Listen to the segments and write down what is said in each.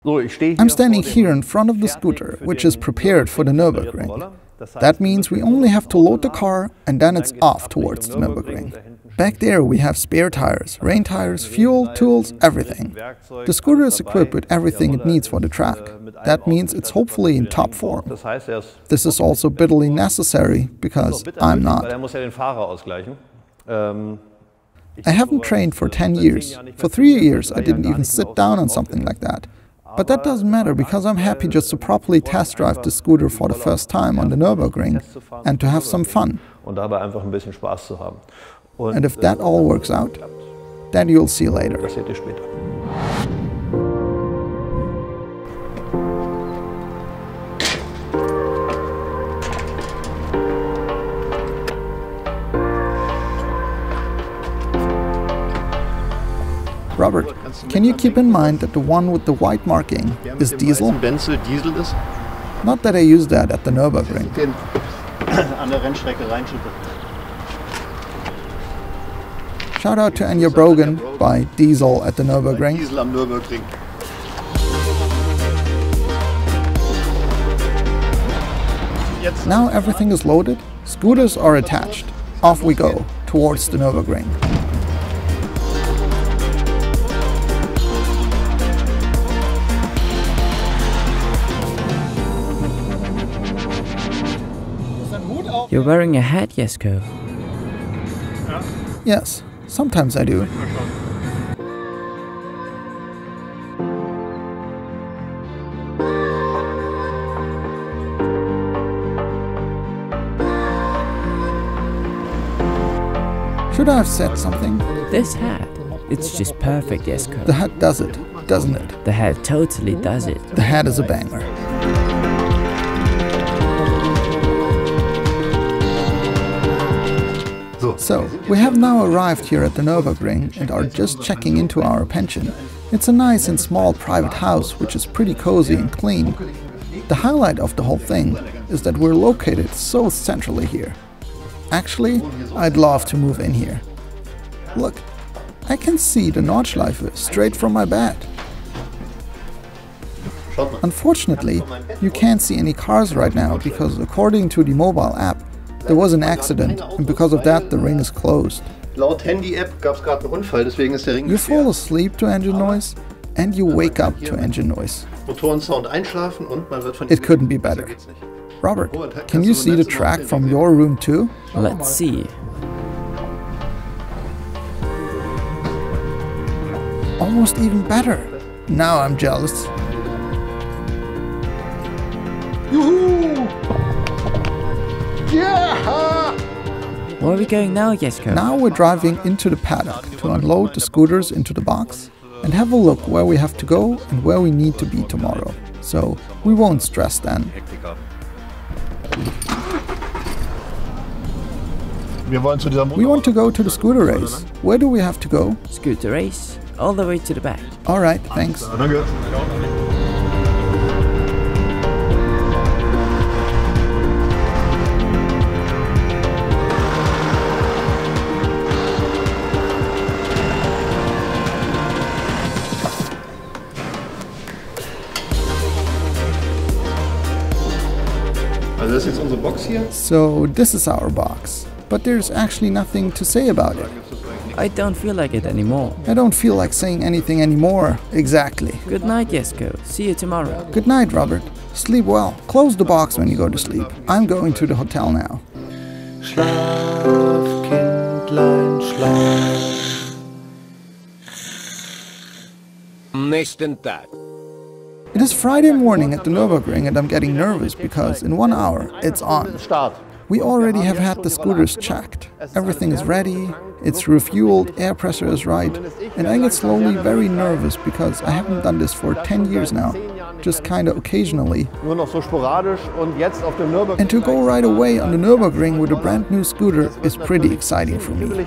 I'm standing here in front of the scooter, which is prepared for the Nürburgring. That means we only have to load the car and then it's off towards the Nürburgring. Back there we have spare tires, rain tires, fuel, tools, everything. The scooter is equipped with everything it needs for the track. That means it's hopefully in top form. This is also bitterly necessary because I'm not. I haven't trained for 10 years. For 3 years I didn't even sit down on something like that. But that doesn't matter because I'm happy just to properly test drive the scooter for the first time on the Nürburgring and to have some fun. And if that all works out, then you'll see later. Robert, can you keep in mind that the one with the white marking is diesel? Not that I use that at the Nürburgring. Shout out to Enya Brogan by Diesel at the Nürburgring. Now everything is loaded, scooters are attached. Off we go, towards the Nürburgring. You're wearing a hat, Jesko. Yes, sometimes I do. Should I have said something? This hat, it's just perfect, Jesko. The hat does it, doesn't it? The hat totally does it. The hat is a banger. So, we have now arrived here at the Nürburgring and are just checking into our pension. It's a nice and small private house which is pretty cozy and clean. The highlight of the whole thing is that we're located so centrally here. Actually, I'd love to move in here. Look, I can see the Nordschleife straight from my bed. Unfortunately, you can't see any cars right now because according to the mobile app, there was an accident and because of that the ring is closed. You fall asleep to engine noise and you wake up to engine noise. It couldn't be better. Robert, can you see the track from your room too? Let's see. Almost even better. Now I'm jealous. Yoo-hoo! Yeah! Where are we going now, Jesko? Now we're driving into the paddock to unload the scooters into the box and have a look where we have to go and where we need to be tomorrow. So we won't stress then. We want to go to the scooter race. Where do we have to go? Scooter race, all the way to the back. Alright, thanks. So this is our box, but there's actually nothing to say about it. I don't feel like it anymore. I don't feel like saying anything anymore. Exactly. Good night, Jesko. See you tomorrow. Good night, Robert. Sleep well. Close the box when you go to sleep. I'm going to the hotel now. Schlaf, Kindlein, schlaf. Am nächsten Tag. It is Friday morning at the Nürburgring and I'm getting nervous because in 1 hour it's on. We already have had the scooters checked. Everything is ready, it's refueled, air pressure is right, and I get slowly very nervous because I haven't done this for 10 years now, just kinda occasionally. And to go right away on the Nürburgring with a brand new scooter is pretty exciting for me.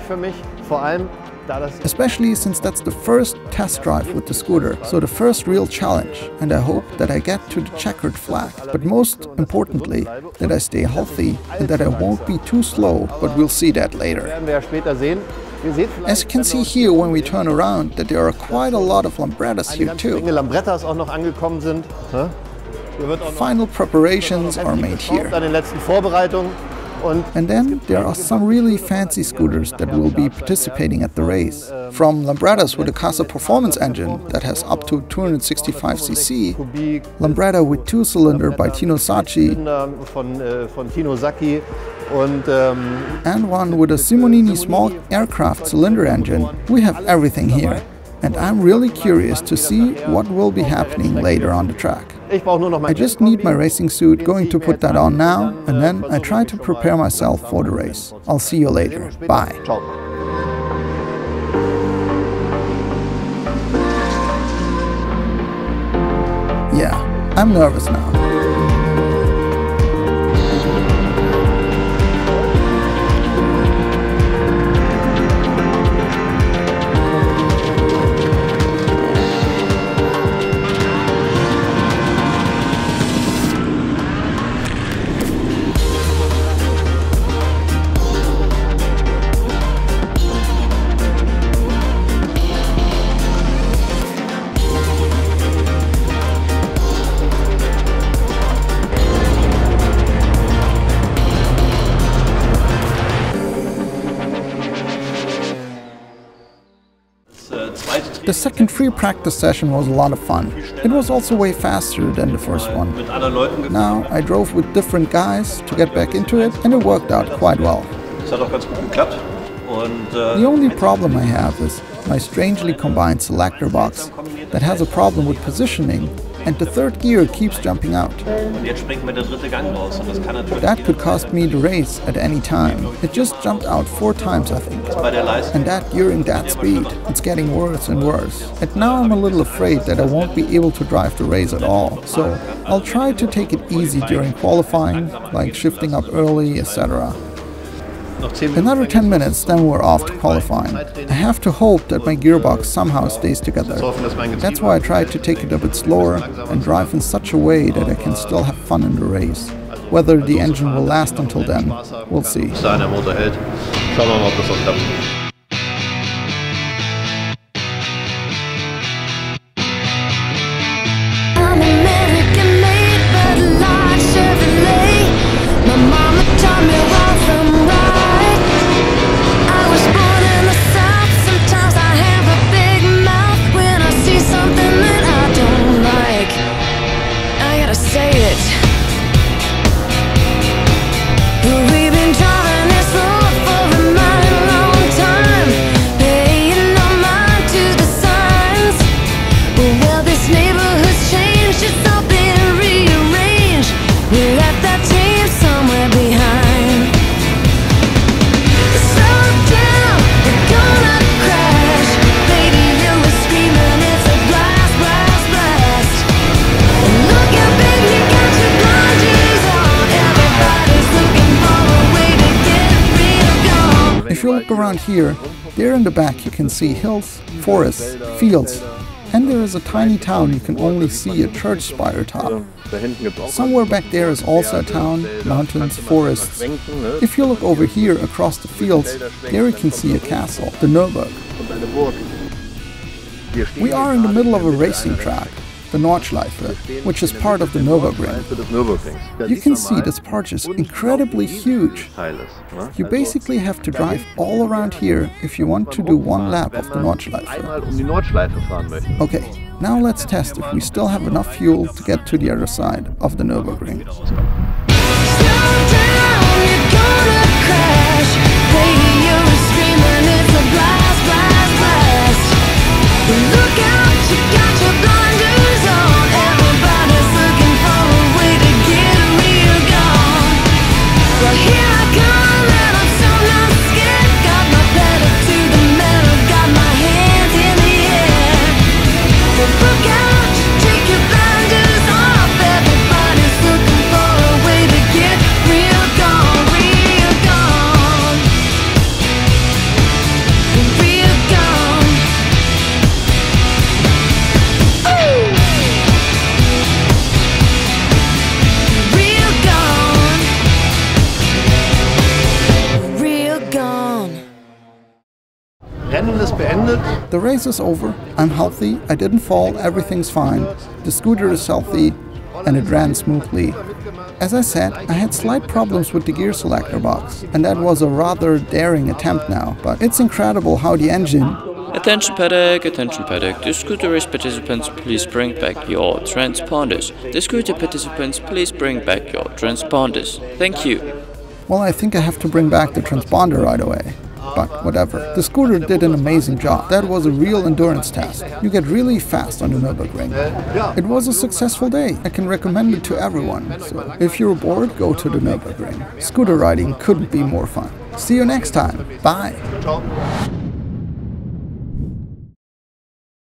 Especially since that's the first test drive with the scooter, so the first real challenge, and I hope that I get to the checkered flag, but most importantly, that I stay healthy and that I won't be too slow, but we'll see that later. As you can see here when we turn around, that there are quite a lot of Lambrettas here too. Lambrettas auch noch angekommen sind. Final preparations are made here. An den letzten Vorbereitungen. And then there are some really fancy scooters that will be participating at the race. From Lambrettas with a Casa Performance engine that has up to 265cc, Lambretta with 2-cylinder by Tino Sacchi, von Tino Sacchi and one with a Simonini small aircraft cylinder engine. We have everything here. And I'm really curious to see what will be happening later on the track. I just need my racing suit, going to put that on now, and then I try to prepare myself for the race. I'll see you later. Bye. Yeah, I'm nervous now. The second free practice session was a lot of fun. It was also way faster than the first one. Now I drove with different guys to get back into it, and it worked out quite well. The only problem I have is my strangely combined selector box that has a problem with positioning, and the third gear keeps jumping out. That could cost me the race at any time. It just jumped out 4 times, I think. And that during that speed. It's getting worse and worse. And now I'm a little afraid that I won't be able to drive the race at all. So I'll try to take it easy during qualifying, like shifting up early, etc. Another 10 minutes, then we're off to qualifying. I have to hope that my gearbox somehow stays together. That's why I try to take it a bit slower and drive in such a way that I can still have fun in the race. Whether the engine will last until then, we'll see. If you look around here, there in the back you can see hills, forests, fields, and there is a tiny town you can only see a church spire top. Somewhere back there is also a town, mountains, forests. If you look over here across the fields, there you can see a castle, the Nürburg. We are in the middle of a racing track, the Nordschleife, which is part of the Nürburgring. You can see this part is incredibly huge. You basically have to drive all around here if you want to do one lap of the Nordschleife. Okay, now let's test if we still have enough fuel to get to the other side of the Nürburgring. The race is over, I'm healthy, I didn't fall, everything's fine. The scooter is healthy, and it ran smoothly. As I said, I had slight problems with the gear selector box, and that was a rather daring attempt now, but it's incredible how the engine... Attention paddock, the scooter race participants, please bring back your transponders. The scooter participants, please bring back your transponders. Thank you. Well, I think I have to bring back the transponder right away. But whatever. The scooter did an amazing job. That was a real endurance test. You get really fast on the Nürburgring. It was a successful day. I can recommend it to everyone. So if you're bored, go to the Nürburgring. Scooter riding couldn't be more fun. See you next time. Bye. Ciao.